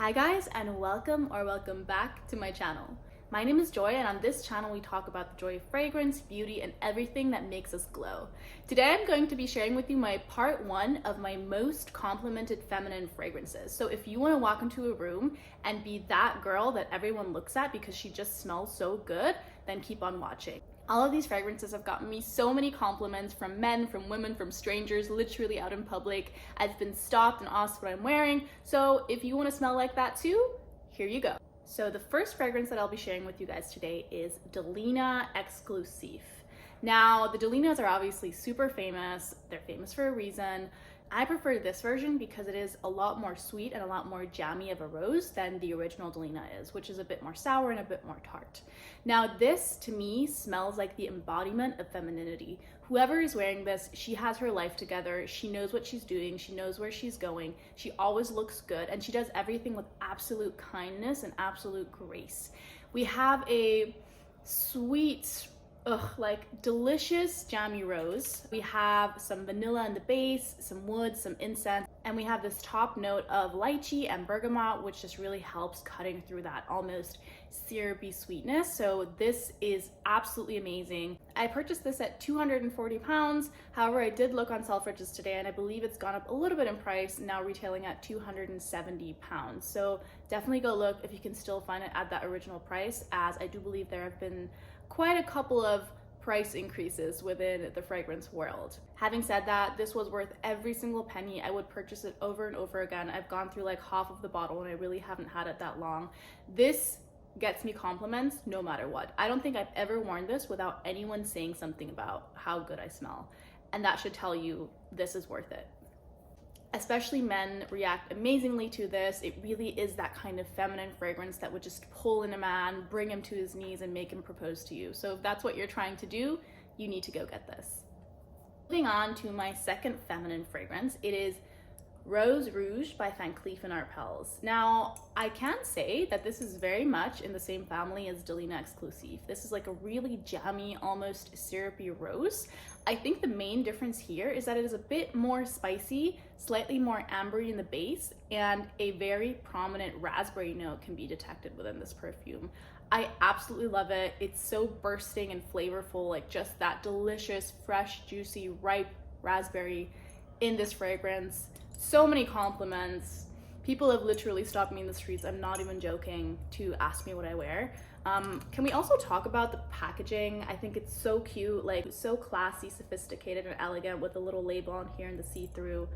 Hi guys, and welcome back to my channel. My name is Joy, and on this channel we talk about the joy of fragrance, beauty, and everything that makes us glow. Today I'm going to be sharing with you my part 1 of my most complimented feminine fragrances. So if you want to walk into a room and be that girl that everyone looks at because she just smells so good, then keep on watching. All of these fragrances have gotten me so many compliments from men, from women, from strangers, literally out in public. I've been stopped and asked what I'm wearing. So if you want to smell like that too, here you go. So the first fragrance that I'll be sharing with you guys today is Delena Exclusive. Now, the Delenas are obviously super famous. They're famous for a reason. I prefer this version because it is a lot more sweet and a lot more jammy of a rose than the original Delena is, which is a bit more sour and a bit more tart. Now, this to me smells like the embodiment of femininity. Whoever is wearing this, she has her life together. She knows what she's doing. She knows where she's going. She always looks good, and she does everything with absolute kindness and absolute grace. We have a sweet, like delicious jammy rose. We have some vanilla in the base, some wood, some incense, and we have this top note of lychee and bergamot, which just really helps cutting through that almost syrupy sweetness. So this is absolutely amazing. I purchased this at 240 pounds. However, I did look on Selfridges today and I believe it's gone up a little bit in price, now retailing at 270 pounds. So definitely go look if you can still find it at that original price, as I do believe there have been quite a couple of price increases within the fragrance world. Having said that, this was worth every single penny. I would purchase it over and over again. I've gone through like half of the bottle and I really haven't had it that long. This gets me compliments no matter what. I don't think I've ever worn this without anyone saying something about how good I smell. And that should tell you this is worth it. Especially men react amazingly to this. It really is that kind of feminine fragrance that would just pull in a man, bring him to his knees, and make him propose to you. So if that's what you're trying to do, you need to go get this. Moving on to my second feminine fragrance, it is Rose Rouge by Cleef and Arpels. Now, I can say that this is very much in the same family as Delena Exclusive. This is like a really jammy, almost syrupy rose. I think the main difference here is that it is a bit more spicy, slightly more ambery in the base, and a very prominent raspberry note can be detected within this perfume. I absolutely love it. It's so bursting and flavorful, like just that delicious, fresh, juicy, ripe raspberry in this fragrance. So many compliments. People have literally stopped me in the streets, I'm not even joking, to ask me what I wear. Can we also talk about the packaging? I think it's so cute, like so classy, sophisticated, and elegant with a little label on here and the see-through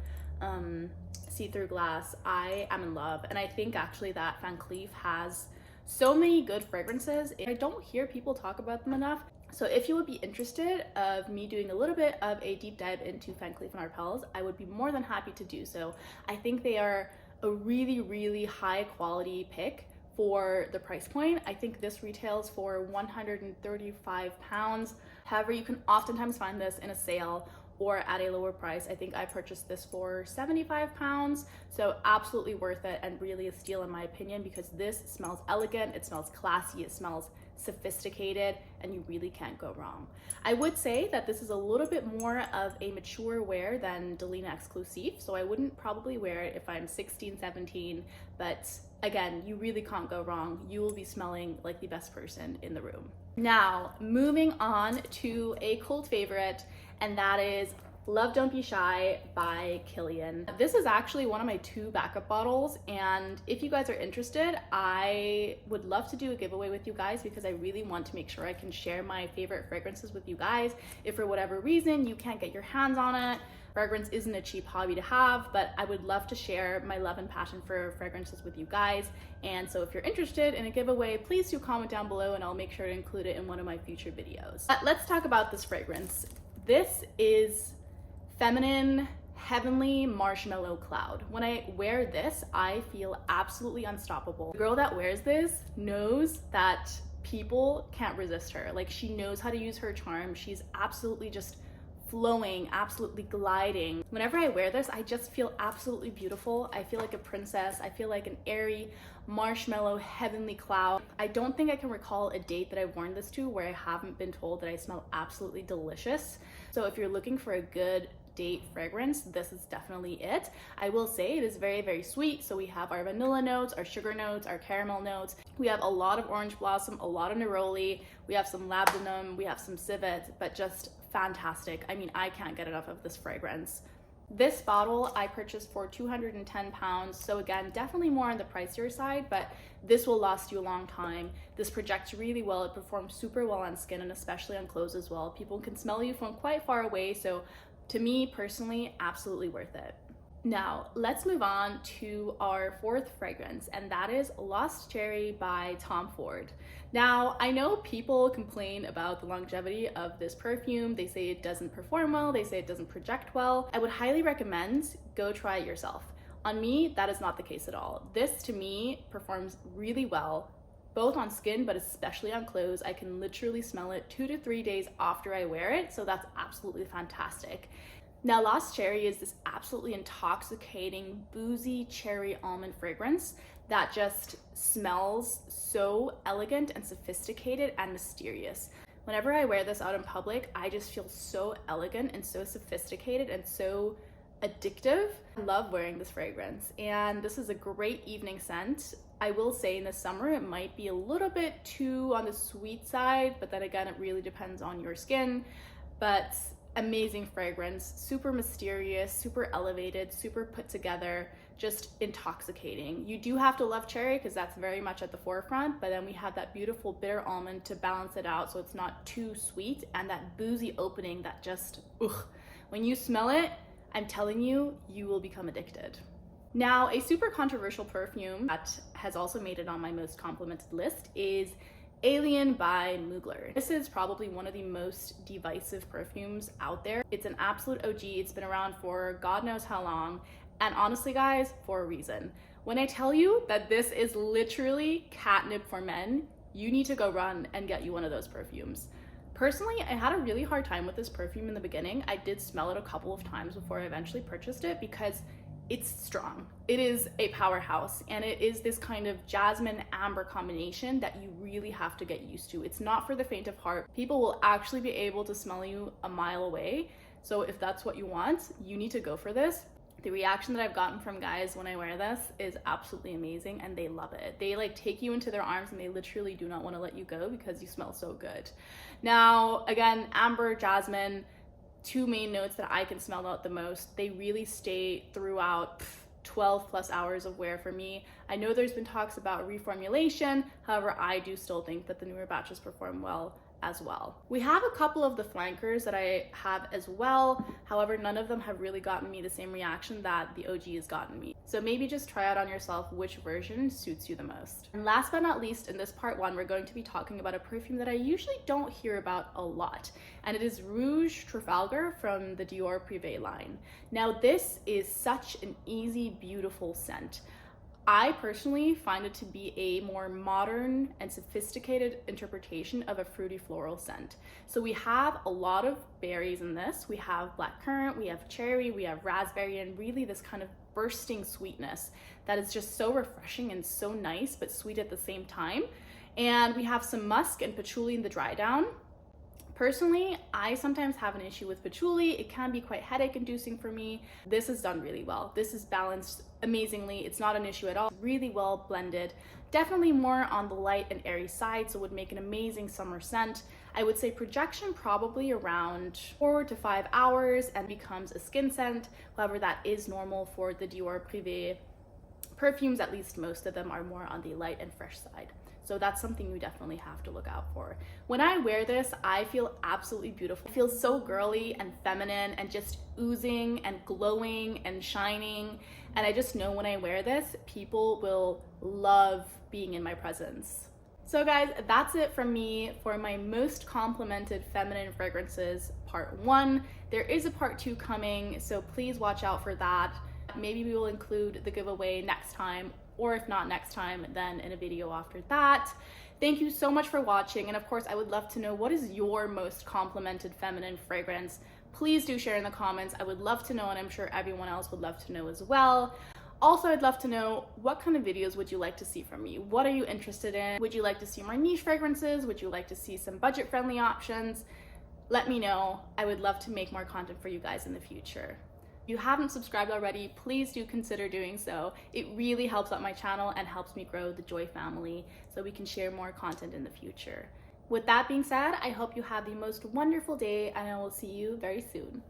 glass. I am in love, and I think actually that Cleef has so many good fragrances. I don't hear people talk about them enough. So if you would be interested of me doing a little bit of a deep dive into Cleef and Arpels, I would be more than happy to do so. I think they are a really, really high quality pick for the price point. I think this retails for 135 pounds. However, you can oftentimes find this in a sale or at a lower price. I think I purchased this for 75 pounds. So absolutely worth it, and really a steal in my opinion, because this smells elegant, it smells classy, it smells sophisticated, and you really can't go wrong. I would say that this is a little bit more of a mature wear than Delena Exclusive, so I wouldn't probably wear it if I'm 16, 17, but again, you really can't go wrong. You will be smelling like the best person in the room. Now, moving on to a cult favorite, and that is Love Don't Be Shy by Killian. This is actually one of my 2 backup bottles, and if you guys are interested, I would love to do a giveaway with you guys because I really want to make sure I can share my favorite fragrances with you guys. If for whatever reason you can't get your hands on it, fragrance isn't a cheap hobby to have, but I would love to share my love and passion for fragrances with you guys. And so if you're interested in a giveaway, please do comment down below and I'll make sure to include it in one of my future videos. Let's talk about this fragrance. This is feminine, heavenly marshmallow cloud. When I wear this, I feel absolutely unstoppable. The girl that wears this knows that people can't resist her. Like, she knows how to use her charm. She's absolutely just flowing, absolutely gliding. Whenever I wear this, I just feel absolutely beautiful. I feel like a princess. I feel like an airy marshmallow heavenly cloud. I don't think I can recall a date that I've worn this to where I haven't been told that I smell absolutely delicious. So if you're looking for a good date fragrance, this is definitely it. I will say it is very, very sweet. So we have our vanilla notes, our sugar notes, our caramel notes. We have a lot of orange blossom, a lot of neroli. We have some labdanum, we have some civet, but just fantastic. I mean, I can't get enough of this fragrance. This bottle I purchased for £210. So again, definitely more on the pricier side, but this will last you a long time. This projects really well. It performs super well on skin and especially on clothes as well. People can smell you from quite far away. So to me personally, absolutely worth it. Now, let's move on to our fourth fragrance, and that is Lost Cherry by Tom Ford. Now, I know people complain about the longevity of this perfume. They say it doesn't perform well, they say it doesn't project well. I would highly recommend go try it yourself. On me, that is not the case at all. This, to me, performs really well, both on skin, but especially on clothes. I can literally smell it 2 to 3 days after I wear it, so that's absolutely fantastic. Now, Lost Cherry is this absolutely intoxicating, boozy cherry almond fragrance that just smells so elegant and sophisticated and mysterious. Whenever I wear this out in public, I just feel so elegant and so sophisticated and so addictive. I love wearing this fragrance, and this is a great evening scent. I will say in the summer, it might be a little bit too on the sweet side, but then again, it really depends on your skin. But amazing fragrance, super mysterious, super elevated, super put together, just intoxicating. You do have to love cherry because that's very much at the forefront, but then we have that beautiful bitter almond to balance it out so it's not too sweet, and that boozy opening that just, when you smell it, I'm telling you, you will become addicted. Now, a super controversial perfume that has also made it on my most complimented list is Alien by Mugler. This is probably one of the most divisive perfumes out there. It's an absolute OG. It's been around for God knows how long. And honestly, guys, for a reason. When I tell you that this is literally catnip for men, you need to go run and get you one of those perfumes. Personally, I had a really hard time with this perfume in the beginning. I did smell it a couple of times before I eventually purchased it because it's strong. It is a powerhouse, and it is this kind of jasmine amber combination that you really have to get used to. It's not for the faint of heart. People will actually be able to smell you a mile away. So if that's what you want, you need to go for this. The reaction that I've gotten from guys when I wear this is absolutely amazing, and they love it. They like take you into their arms and they literally do not want to let you go because you smell so good. Now, again, amber, jasmine, two main notes that I can smell out the most. They really stay throughout 12 plus hours of wear for me. I know there's been talks about reformulation. However, I do still think that the newer batches perform well as well. We have a couple of the flankers that I have as well. However, none of them have really gotten me the same reaction that the OG has gotten me. So maybe just try out on yourself which version suits you the most. And last but not least, in this part one, we're going to be talking about a perfume that I usually don't hear about a lot, and it is Rouge Trafalgar from the Dior Privé line. Now, this is such an easy, beautiful scent. I personally find it to be a more modern and sophisticated interpretation of a fruity floral scent. So we have a lot of berries in this. We have blackcurrant, we have cherry, we have raspberry, and really this kind of bursting sweetness that is just so refreshing and so nice, but sweet at the same time. And we have some musk and patchouli in the dry down. Personally, I sometimes have an issue with patchouli. It can be quite headache inducing for me. This is done really well. This is balanced amazingly. It's not an issue at all. Really well blended. Definitely more on the light and airy side, so would make an amazing summer scent. I would say projection probably around 4 to 5 hours and becomes a skin scent. However, that is normal for the Dior Privé perfumes. At least most of them are more on the light and fresh side. So that's something you definitely have to look out for. When I wear this, I feel absolutely beautiful. It feels so girly and feminine and just oozing and glowing and shining. And I just know when I wear this, people will love being in my presence. So guys, that's it from me for my most complimented feminine fragrances part 1. There is a part 2 coming, so please watch out for that. Maybe we will include the giveaway next time, or if not next time, then in a video after that. Thank you so much for watching, and of course I would love to know what is your most complimented feminine fragrance. Please do share in the comments. I would love to know, and I'm sure everyone else would love to know as well. Also, I'd love to know what kind of videos would you like to see from me? What are you interested in? Would you like to see more niche fragrances? Would you like to see some budget-friendly options? let me know. I would love to make more content for you guys in the future. If you haven't subscribed already, please do consider doing so. It really helps out my channel and helps me grow the Joy family so we can share more content in the future. With that being said, I hope you have the most wonderful day and I will see you very soon.